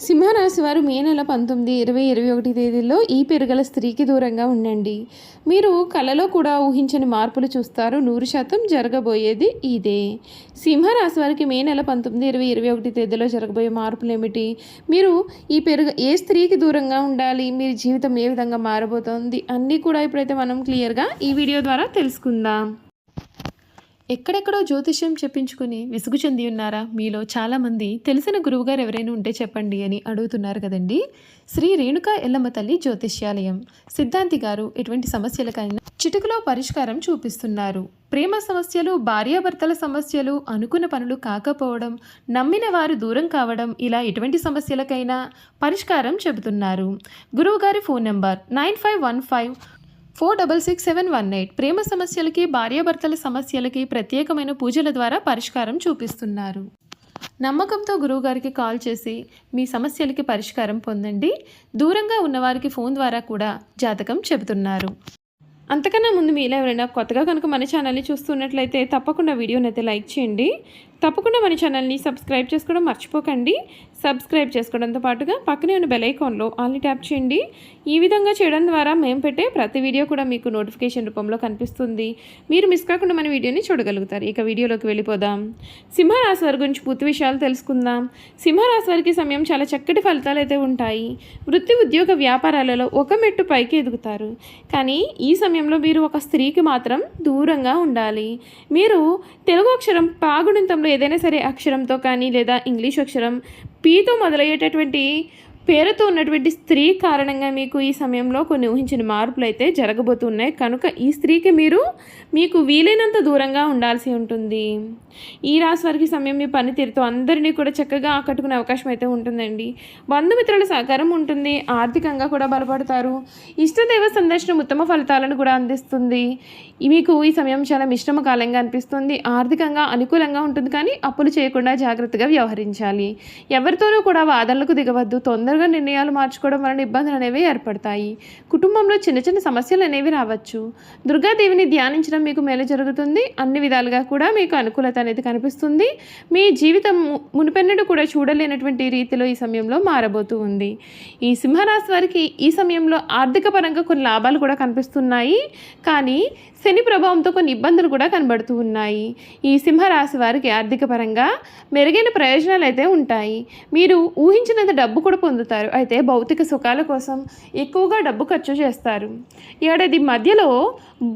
సింహరాశి వారు మే నెల 19, 20, 21 తేదీల్లో ఈ పెరుగల స్త్రీకి దూరంగా ఉండండి. మీరు కలలో కూడా ఊహించని మార్పులు చూస్తారు. 100% జరగబోయేది ఇదే. సింహరాశి వారికి మే నెల 19, 20, 21 తేదీలో జరగబోయే మార్పులు ఏమిటి? మీరు ఏ స్త్రీకి దూరంగా ఉండాలి? మీ జీవితం ఏ విధంగా మారబోతోంది? అన్నీ కూడా ఇప్పుడైతే మనం క్లియర్గా ఈ వీడియో ద్వారా తెలుసుకుందాం. ఎక్కడెక్కడో జ్యోతిష్యం చెప్పించుకుని విసుగు చెంది ఉన్నారా? మీలో చాలామంది తెలిసిన గురువుగారు ఎవరైనా ఉంటే చెప్పండి అని అడుగుతున్నారు కదండి. శ్రీ రేణుకా ఎల్లమ్మ తల్లి జ్యోతిష్యాలయం సిద్ధాంతి గారు ఎటువంటి సమస్యలకైనా చిటికలో పరిష్కారం చూపిస్తున్నారు. ప్రేమ సమస్యలు, భార్యాభర్తల సమస్యలు, అనుకున్న పనులు కాకపోవడం, నమ్మిన వారు దూరం కావడం, ఇలా ఎటువంటి సమస్యలకైనా పరిష్కారం చెబుతున్నారు. గురువుగారి ఫోన్ నంబర్ 9515466718. ప్రేమ సమస్యలకి, భార్యాభర్తల సమస్యలకి ప్రత్యేకమైన పూజల ద్వారా పరిష్కారం చూపిస్తున్నారు. నమ్మకంతో గురువుగారికి కాల్ చేసి మీ సమస్యలకి పరిష్కారం పొందండి. దూరంగా ఉన్నవారికి ఫోన్ ద్వారా కూడా జాతకం చెబుతున్నారు. అంతకన్నా ముందు మీలో ఎవరైనా కొత్తగా కనుక మన ఛానల్ని చూస్తున్నట్లయితే తప్పకుండా వీడియోని అయితే లైక్ చేయండి. తప్పకుండా మన ఛానల్ని సబ్స్క్రైబ్ చేసుకోవడం మర్చిపోకండి. సబ్స్క్రైబ్ చేసుకోవడంతో పాటుగా పక్కనే ఉన్న బెల్ ఐకాన్లో ఆల్ని ట్యాప్ చేయండి. ఈ విధంగా చేయడం ద్వారా మేము పెట్టే ప్రతి వీడియో కూడా మీకు నోటిఫికేషన్ రూపంలో కనిపిస్తుంది. మీరు మిస్ కాకుండా మన వీడియోని చూడగలుగుతారు. ఇక వీడియోలోకి వెళ్ళిపోదాం. సింహరాశి వారి గురించి పూర్తి విషయాలు తెలుసుకుందాం. సింహరాశి వారికి సమయం చాలా చక్కటి ఫలితాలు అయితే ఉంటాయి. వృత్తి, ఉద్యోగ, వ్యాపారాలలో ఒక మెట్టు పైకి ఎదుగుతారు. కానీ ఈ సమయంలో మీరు ఒక స్త్రీకి మాత్రం దూరంగా ఉండాలి. మీరు తెలుగు అక్షరం పాగుణితంలో ఏదైనా సరే అక్షరంతో కానీ లేదా ఇంగ్లీష్ అక్షరం పీతో మొదలయ్యేటటువంటి పేరుతో ఉన్నటువంటి స్త్రీ కారణంగా మీకు ఈ సమయంలో కొన్ని ఊహించిన మార్పులు అయితే జరగబోతున్నాయి. కనుక ఈ స్త్రీకి మీకు వీలైనంత దూరంగా ఉండాల్సి ఉంటుంది. ఈ రాశి వారికి సమయం మీ పనితీరుతో అందరినీ కూడా చక్కగా ఆకట్టుకునే అవకాశం అయితే ఉంటుందండి. బంధుమిత్రుల సహకారం ఉంటుంది. ఆర్థికంగా కూడా బలపడతారు. ఇష్టదైవ సందర్శనం ఉత్తమ ఫలితాలను కూడా అందిస్తుంది. మీకు ఈ సమయం చాలా మిశ్రమ కాలంగా అనిపిస్తుంది. ఆర్థికంగా అనుకూలంగా ఉంటుంది, కానీ అప్పులు చేయకుండా జాగ్రత్తగా వ్యవహరించాలి. ఎవరితోనూ కూడా వాదనలకు దిగవద్దు. తొందరగా నిర్ణయాలు మార్చుకోవడం వలన ఇబ్బందులు అనేవి ఏర్పడతాయి. కుటుంబంలో చిన్న చిన్న సమస్యలు అనేవి రావచ్చు. దుర్గాదేవిని ధ్యానించడం మీకు మేలు జరుగుతుంది. అన్ని విధాలుగా కూడా మీకు అనుకూలత అనేది కనిపిస్తుంది. మీ జీవితం మునిపెన్నడూ కూడా చూడలేనటువంటి రీతిలో ఈ సమయంలో మారబోతూ ఉంది. ఈ సింహరాశి వారికి ఈ సమయంలో ఆర్థిక పరంగా కొన్ని లాభాలు కూడా కనిపిస్తున్నాయి, కానీ శని ప్రభావంతో కొన్ని ఇబ్బందులు కూడా కనబడుతూ ఉన్నాయి. ఈ సింహరాశి వారికి ఆర్థిక పరంగా మెరుగైన ప్రయోజనాలు అయితే ఉంటాయి. మీరు ఊహించినంత డబ్బు కూడా పొందుతారు. అయితే భౌతిక సుఖాల కోసం ఎక్కువగా డబ్బు ఖర్చు చేస్తారు. ఏడాది మధ్యలో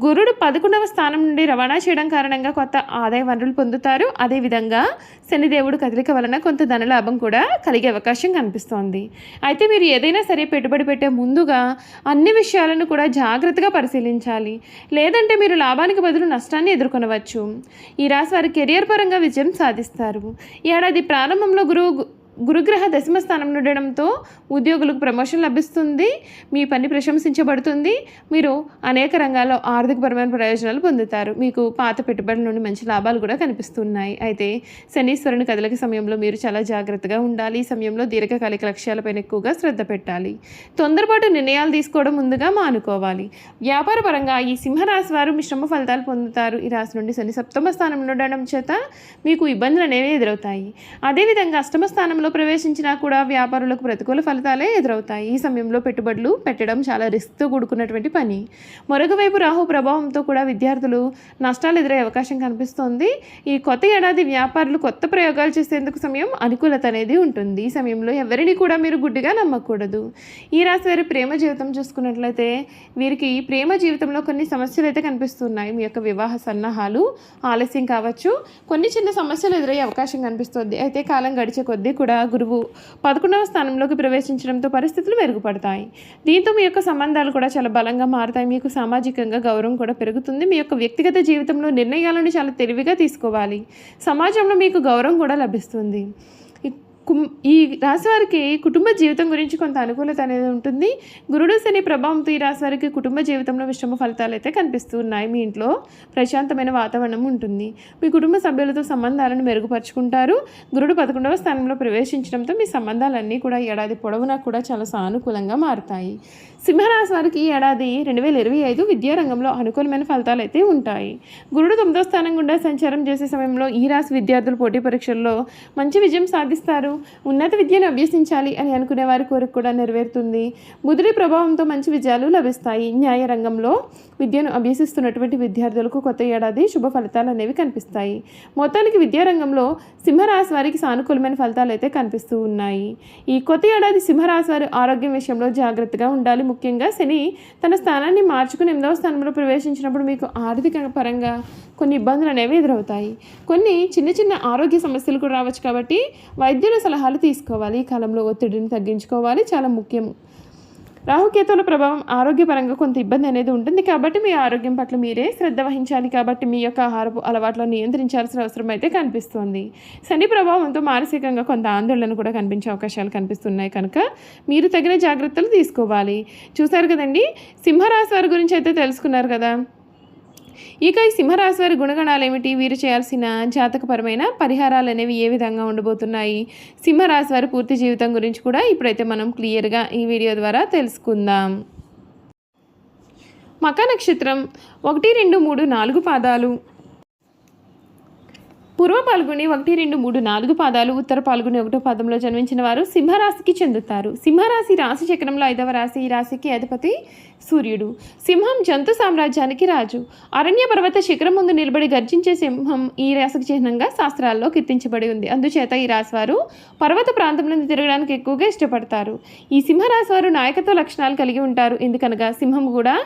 గురుడు 11వ స్థానం నుండి రవాణా చేయడం కారణంగా కొత్త ఆదాయ వనరులు పొందుతారు. అదేవిధంగా శనిదేవుడు కదలిక వలన కొంత ధనలాభం కూడా కలిగే అవకాశం కనిపిస్తోంది. అయితే మీరు ఏదైనా సరే పెట్టుబడి పెట్టే ముందుగా అన్ని విషయాలను కూడా జాగ్రత్తగా పరిశీలించాలి. లేదంటే మీరు లాభానికి బదులు నష్టాన్ని ఎదుర్కొనవచ్చు. ఈ రాశి వారి కెరియర్ పరంగా విజయం సాధిస్తారు. ఏడాది ప్రారంభంలో గురుగ్రహ దశమ స్థానం ఉండడంతో ఉద్యోగులకు ప్రమోషన్ లభిస్తుంది. మీ పని ప్రశంసించబడుతుంది. మీరు అనేక రంగాల్లో ఆర్థికపరమైన ప్రయోజనాలు పొందుతారు. మీకు పాత పెట్టుబడుల నుండి మంచి లాభాలు కూడా కనిపిస్తున్నాయి. అయితే శనీశ్వరుని కదలిక సమయంలో మీరు చాలా జాగ్రత్తగా ఉండాలి. ఈ సమయంలో దీర్ఘకాలిక లక్ష్యాలపైన ఎక్కువగా శ్రద్ధ పెట్టాలి. తొందరపాటు నిర్ణయాలు తీసుకోవడం ముందుగా మానుకోవాలి. వ్యాపార పరంగా ఈ సింహరాశి వారు మిశ్రమ ఫలితాలు పొందుతారు. ఈ రాశి నుండి శని 7వ స్థానంలో ఉండడం చేత మీకు ఇబ్బందులు అనేవి ఎదురవుతాయి. అదేవిధంగా 8వ స్థానంలో ప్రవేశించినా కూడా వ్యాపారులకు ప్రతికూల ఫలితాలే ఎదురవుతాయి. ఈ సమయంలో పెట్టుబడులు పెట్టడం చాలా రిస్క్తో కూడుకున్నటువంటి పని. మరొక వైపు రాహు ప్రభావంతో కూడా విద్యార్థులు నష్టాలు ఎదురయ్యే అవకాశం కనిపిస్తోంది. ఈ కొత్త ఏడాది వ్యాపారులు కొత్త ప్రయోగాలు చేసేందుకు సమయం అనుకూలత అనేది ఉంటుంది. ఈ సమయంలో ఎవరిని కూడా మీరు గుడ్డిగా నమ్మకూడదు. ఈ రాశి వారి ప్రేమ జీవితం చూసుకున్నట్లయితే వీరికి ప్రేమ జీవితంలో కొన్ని సమస్యలు అయితే కనిపిస్తున్నాయి. మీ యొక్క వివాహ సన్నాహాలు ఆలస్యం కావచ్చు. కొన్ని చిన్న సమస్యలు ఎదురయ్యే అవకాశం కనిపిస్తుంది. అయితే కాలం గడిచే కొద్దీ కూడా గురువు 11వ స్థానంలోకి ప్రవేశించడంతో పరిస్థితులు మెరుగుపడతాయి. దీంతో మీ యొక్క సంబంధాలు కూడా చాలా బలంగా మారుతాయి. మీకు సామాజికంగా గౌరవం కూడా పెరుగుతుంది. మీ యొక్క వ్యక్తిగత జీవితంలో నిర్ణయాలను చాలా తెలివిగా తీసుకోవాలి. సమాజంలో మీకు గౌరవం కూడా లభిస్తుంది. ఈ రాశి వారికి కుటుంబ జీవితం గురించి కొంత అనుకూలత అనేది ఉంటుంది. గురుడు శని ప్రభావంతో ఈ రాశి వారికి కుటుంబ జీవితంలో మిశ్రమ ఫలితాలు అయితే కనిపిస్తున్నాయి. మీ ఇంట్లో ప్రశాంతమైన వాతావరణం ఉంటుంది. మీ కుటుంబ సభ్యులతో సంబంధాలను మెరుగుపరుచుకుంటారు. గురుడు 11వ స్థానంలో ప్రవేశించడంతో మీ సంబంధాలన్నీ కూడా ఏడాది పొడవునా కూడా చాలా సానుకూలంగా మారుతాయి. సింహరాశి వారికి ఈ ఏడాది 2025 విద్యారంగంలో అనుకూలమైన ఫలితాలు అయితే ఉంటాయి. గురుడు 9వ స్థానం గుండా సంచారం చేసే సమయంలో ఈ రాశి విద్యార్థులు పోటీ పరీక్షల్లో మంచి విజయం సాధిస్తారు. ఉన్నత విద్యను అభ్యసించాలి అని అనుకునే వారి కోరిక కూడా నెరవేరుతుంది. బుధుడి ప్రభావంతో మంచి విజయాలు లభిస్తాయి. న్యాయ రంగంలో విద్యను అభ్యసిస్తున్నటువంటి విద్యార్థులకు కొత్త ఏడాది శుభ ఫలితాలు అనేవి కనిపిస్తాయి. మొత్తానికి విద్యారంగంలో సింహరాశి వారికి సానుకూలమైన ఫలితాలు అయితే కనిపిస్తూ ఉన్నాయి. ఈ కొత్త ఏడాది సింహరాశి వారి ఆరోగ్యం విషయంలో జాగ్రత్తగా ఉండాలి. ముఖ్యంగా శని తన స్థానాన్ని మార్చుకుని 8వ స్థానంలో ప్రవేశించినప్పుడు మీకు ఆర్థిక పరంగా కొన్ని ఇబ్బందులు అనేవి ఎదురవుతాయి. కొన్ని చిన్న చిన్న ఆరోగ్య సమస్యలు కూడా రావచ్చు కాబట్టి వైద్యుల సలహాలు తీసుకోవాలి. ఈ కాలంలో ఒత్తిడిని తగ్గించుకోవాలి, చాలా ముఖ్యం. రాహుకేతువుల ప్రభావం ఆరోగ్యపరంగా కొంత ఇబ్బంది అనేది ఉంటుంది కాబట్టి మీ ఆరోగ్యం పట్ల మీరే శ్రద్ధ వహించాలి. కాబట్టి మీ యొక్క ఆహారపు అలవాట్లను నియంత్రించాల్సిన అవసరం అయితే కనిపిస్తుంది. శని ప్రభావంతో మానసికంగా కొంత ఆందోళన కూడా కనిపించే అవకాశాలు కనిపిస్తున్నాయి కనుక మీరు తగిన జాగ్రత్తలు తీసుకోవాలి. చూసారు కదండి, సింహరాశి వారి గురించి అయితే తెలుసుకున్నారు కదా. ఇక ఈ సింహరాశి వారి గుణగణాలు ఏమిటి, వీరు చేయాల్సిన జాతకపరమైన పరిహారాలు అనేవి ఏ విధంగా ఉండబోతున్నాయి, సింహరాశి వారి పూర్తి జీవితం గురించి కూడా ఇప్పుడైతే మనం క్లియర్గా ఈ వీడియో ద్వారా తెలుసుకుందాం. మఖ నక్షత్రం 1, 2, 3, 4 పాదాలు, పూర్వ పాల్గొని 1, 2, 3, 4 పాదాలు, ఉత్తర పాల్గొని 1వ పాదంలో జన్మించిన వారు సింహరాశికి చెందుతారు. సింహరాశి రాశి చక్రంలో 5వ రాశి. ఈ రాశికి అధిపతి సూర్యుడు. సింహం జంతు సామ్రాజ్యానికి రాజు. అరణ్య పర్వత శిఖరం ముందు నిలబడి గర్జించే సింహం ఈ రాశికి చిహ్నంగా శాస్త్రాల్లో కీర్తించబడి ఉంది. అందుచేత ఈ రాశి వారు పర్వత ప్రాంతం నుండి తిరగడానికి ఎక్కువగా ఇష్టపడతారు. ఈ సింహరాశి వారు నాయకత్వ లక్షణాలు కలిగి ఉంటారు. ఎందుకనగా సింహం కూడా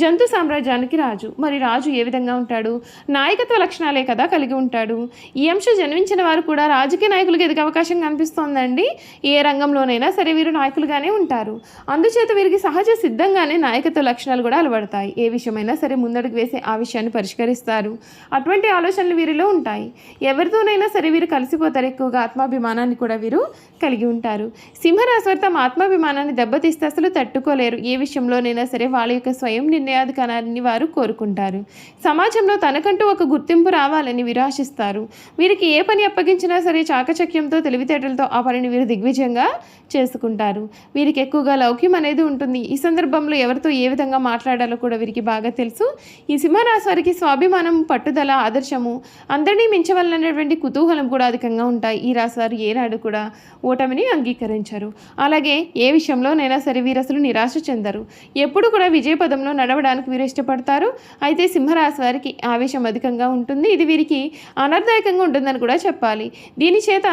జంతు సామ్రాజ్యానికి రాజు. మరి రాజు ఏ విధంగా ఉంటాడు, నాయకత్వ లక్షణాలే కదా కలిగి ఉంటాడు. ఈ అంశం జన్మించిన వారు కూడా రాజకీయ నాయకులకు ఎదిగే అవకాశం కనిపిస్తోందండి. ఏ రంగంలోనైనా సరే వీరు నాయకులుగానే ఉంటారు. అందుచేత వీరికి సహజ సిద్ధంగానే నాయకత్వ లక్షణాలు కూడా అలవడతాయి. ఏ విషయమైనా సరే ముందడుగు వేసి ఆ విషయాన్ని పరిష్కరిస్తారు. అటువంటి ఆలోచనలు వీరిలో ఉంటాయి. ఎవరితోనైనా సరే వీరు కలిసిపోతారు. ఎక్కువగా ఆత్మాభిమానాన్ని కూడా వీరు కలిగి ఉంటారు. సింహరాశి వారు తమ ఆత్మాభిమానాన్ని దెబ్బతీస్తే అసలు తట్టుకోలేరు. ఏ విషయంలోనైనా సరే వాళ్ళ యొక్క స్వయం నిర్ణయాధికారాన్ని వారు కోరుకుంటారు. సమాజంలో తనకంటూ ఒక గుర్తింపు రావాలని వీరు ఆశిస్తారు. వీరికి ఏ పని అప్పగించినా సరే చాకచక్యంతో తెలివితేటలతో ఆ పనిని వీరు దిగ్విజయంగా చేసుకుంటారు. వీరికి ఎక్కువగా లౌక్యం అనేది ఉంటుంది. ఈ సందర్భంలో ఎవరితో ఏ విధంగా మాట్లాడాలో కూడా వీరికి బాగా తెలుసు. ఈ సింహరాశి వారికి స్వాభిమానం, పట్టుదల, ఆదర్శము, అందరినీ మించవలనటువంటి కుతూహలం కూడా అధికంగా ఉంటాయి. ఈ రాశి వారు ఏనాడు కూడా ఓటమిని అంగీకరించరు. అలాగే ఏ విషయంలోనైనా సరే వీరు అసలు నిరాశ చెందరు. ఎప్పుడు కూడా విజయపదంలో నడవడానికి వీరు ఇష్టపడతారు. అయితే సింహరాశి వారికి ఆవేశం అధికంగా ఉంటుంది. ఇది వీరికి అనర్థదాయకంగా ఉంటుందని కూడా చెప్పాలి. దీని చేత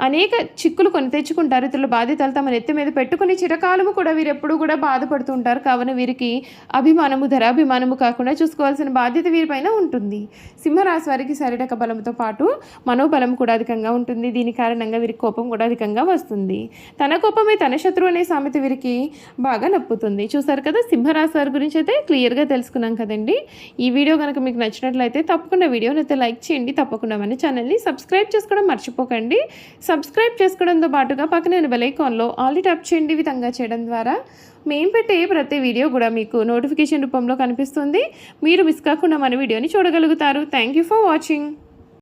అనేక చిక్కులు కొని తెచ్చుకుంటారు. ఇతరుల బాధ్యతలు తమ నెత్తి మీద పెట్టుకుని చిరకాలము కూడా వీరు ఎప్పుడూ కూడా బాధపడుతూ ఉంటారు. కావున వీరికి అభిమానము, ధరాభిమానము కాకుండా చూసుకోవాల్సిన బాధ్యత వీరిపైన ఉంటుంది. సింహరాశి వారికి శారీరక బలంతో పాటు మనోబలం కూడా అధికంగా ఉంటుంది. దీని కారణంగా వీరికి కోపం కూడా అధికంగా వస్తుంది. తన కోపమే తన శత్రువు అనే సామెత వీరికి బాగా నప్పుతుంది. చూసారు కదా, సింహరాశి వారి గురించి అయితే క్లియర్గా తెలుసుకున్నాం కదండి. ఈ వీడియో కనుక మీకు నచ్చినట్లయితే తప్పకుండా వీడియోని అయితే లైక్ చేయండి. తప్పకుండా మన ఛానల్ని సబ్స్క్రైబ్ చేసుకోవడం మర్చిపోకండి. సబ్స్క్రైబ్ చేసుకోవడంతో పాటుగా పక్కనే బెల్ ఐకాన్లో ఆల్ ట్యాప్ చేయండి. ఈ విధంగా చేయడం ద్వారా మేము పెట్టే ప్రతి వీడియో కూడా మీకు నోటిఫికేషన్ రూపంలో కనిపిస్తుంది. మీరు మిస్ కాకుండా మన వీడియోని చూడగలుగుతారు. Thank you for watching.